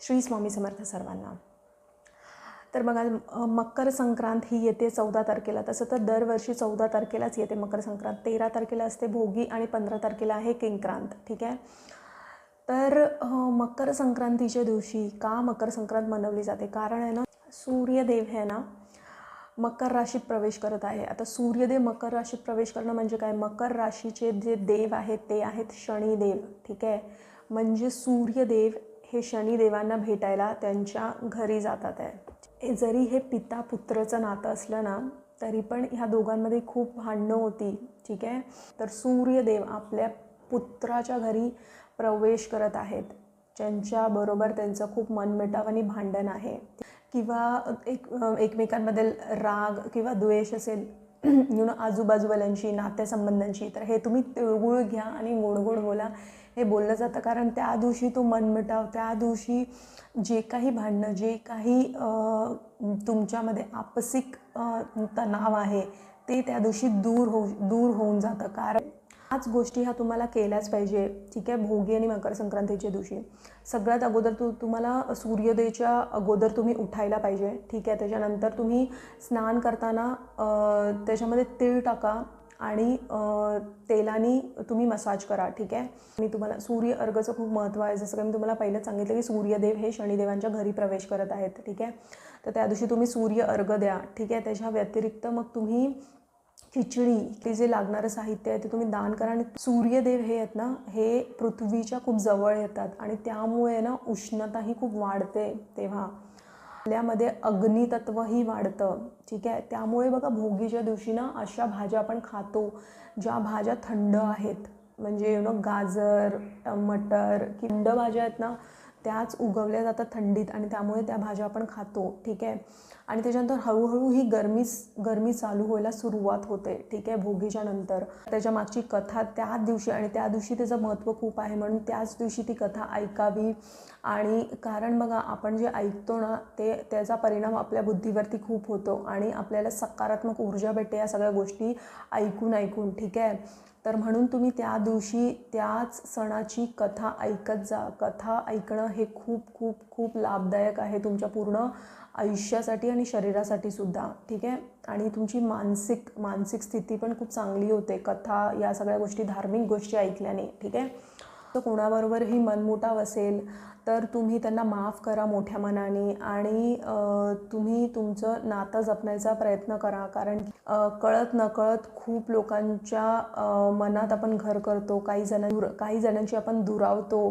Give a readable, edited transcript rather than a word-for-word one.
श्री स्वामी समर्थ सर्वांना। तर बघा, मकर संक्रांत ही येते 14 तारखेला। तसं तर दरवर्षी 14 तारखेलाच येते मकर संक्रांत। 13 तारखेला असते भोगी आणि 15 तारखेला आहे किंक्रांत, ठीक आहे। तर मकर संक्रांतीच्या दिवशी का मकर संक्रांत मनवली जाते? कारण आहे ना, सूर्यदेव है ना मकर राशीत प्रवेश करत आहे। आता सूर्यदेव मकर राशीत प्रवेश करणं म्हणजे काय? मकर राशीचे जे देव आहेत ते आहेत शनिदेव, ठीक आहे। म्हणजे सूर्यदेव हे शनिदेवांना भेटायला त्यांच्या घरी जातात आहे। जरी हे पिता पुत्राचं नातं असलं ना, तरी पण ह्या दोघांमध्ये खूप भांडणं होती, ठीक आहे। तर सूर्यदेव आपल्या पुत्राच्या घरी प्रवेश करत आहेत, ज्यांच्याबरोबर त्यांचं खूप मनमिटाव आणि भांडण आहे, किंवा एकमेकांबद्दल राग किंवा द्वेष असेल आजूबाजूवाल्यांशी, नातेसंबंधांशी, तर हे तुम्ही तिळगुळ घ्या आणि गोड गोड बोला, हे बोललं जातं। कारण त्या दिवशी तो मनमिटाव, त्या दिवशी जे काही भांडणं, जे काही तुमच्यामध्ये आपसिक तणाव आहे ते त्या दिवशी दूर होऊन जातं। कारण हाच गोष्टी ह्या तुम्हाला केल्याच पाहिजे, ठीक आहे। भोगी आणि मकर संक्रांतीच्या दिवशी सगळ्यात अगोदर सूर्योदयाच्या अगोदर तुम्ही उठायला पाहिजे, ठीक आहे। त्याच्यानंतर तुम्ही स्नान करताना त्याच्यामध्ये तीळ टाका आणि तेलाने तुम्ही मसाज करा, ठीक आहे। आणि तुम्हाला सूर्य अर्घचं खूप महत्त्व आहे। जसं काही मी तुम्हाला पहिलं सांगितलं की सूर्यदेव हे शनिदेवांच्या घरी प्रवेश करत आहेत, ठीक आहे। तर त्या दिवशी तुम्ही सूर्य अर्घ द्या, ठीक आहे। त्याच्या व्यतिरिक्त मग तुम्ही खिचडी, ते जे लागणारं साहित्य आहे ते तुम्ही दान करा। आणि सूर्यदेव हे आहेत ना, हे पृथ्वीच्या खूप जवळ येतात आणि त्यामुळे ना उष्णताही खूप वाढते, तेव्हा आपल्यामध्ये अग्नितत्वही वाढतं, ठीक आहे। त्यामुळे बघा, भोगीच्या दिवशी ना अशा भाज्या आपण खातो ज्या भाज्या थंड आहेत, म्हणजे गाजर, मटर, थंड भाज्या आहेत ना, त्याच उगवल्या जातात थंडीत आणि त्यामुळे त्या भाज्या आपण खातो, ठीक आहे। आणि त्याच्यानंतर हळूहळू ही गरमी चालू व्हायला सुरुवात होते, ठीक आहे, भोगीच्या नंतर। त्याच्या मागची कथा त्याच दिवशी, आणि त्या दिवशी त्याचं महत्त्व खूप आहे, म्हणून त्याच दिवशी ती कथा ऐकावी। आणि कारण बघा, आपण जे ऐकतो ना त्याचा परिणाम आपल्या बुद्धीवरती खूप होतो आणि आपल्याला सकारात्मक ऊर्जा भेटते या सगळ्या गोष्टी ऐकून, ठीक आहे। तर म्हणून तुम्ही त्या दिवशी त्याच सणाची कथा ऐकत जा। कथा ऐकणं हे खूप खूप खूप लाभदायक आहे तुमच्या पूर्ण आयुष्यासाठी आणि शरीरासाठी सुद्धा, ठीक आहे। आणि तुमची मानसिक स्थिती पण खूप चांगली होते कथा, या सगळ्या गोष्टी, धार्मिक गोष्टी ऐकल्याने, ठीक आहे। तर कोणाबरोबरही मनमुटाव असेल तर तुम्ही त्यांना माफ करा मोठ्या मनाने, आणि तुम्ही तुमचं नातं जपण्याचा प्रयत्न करा। कारण कळत नकळत खूप लोकांच्या मनात आपण घर करतो, काही जणांची आपण दुरावतो।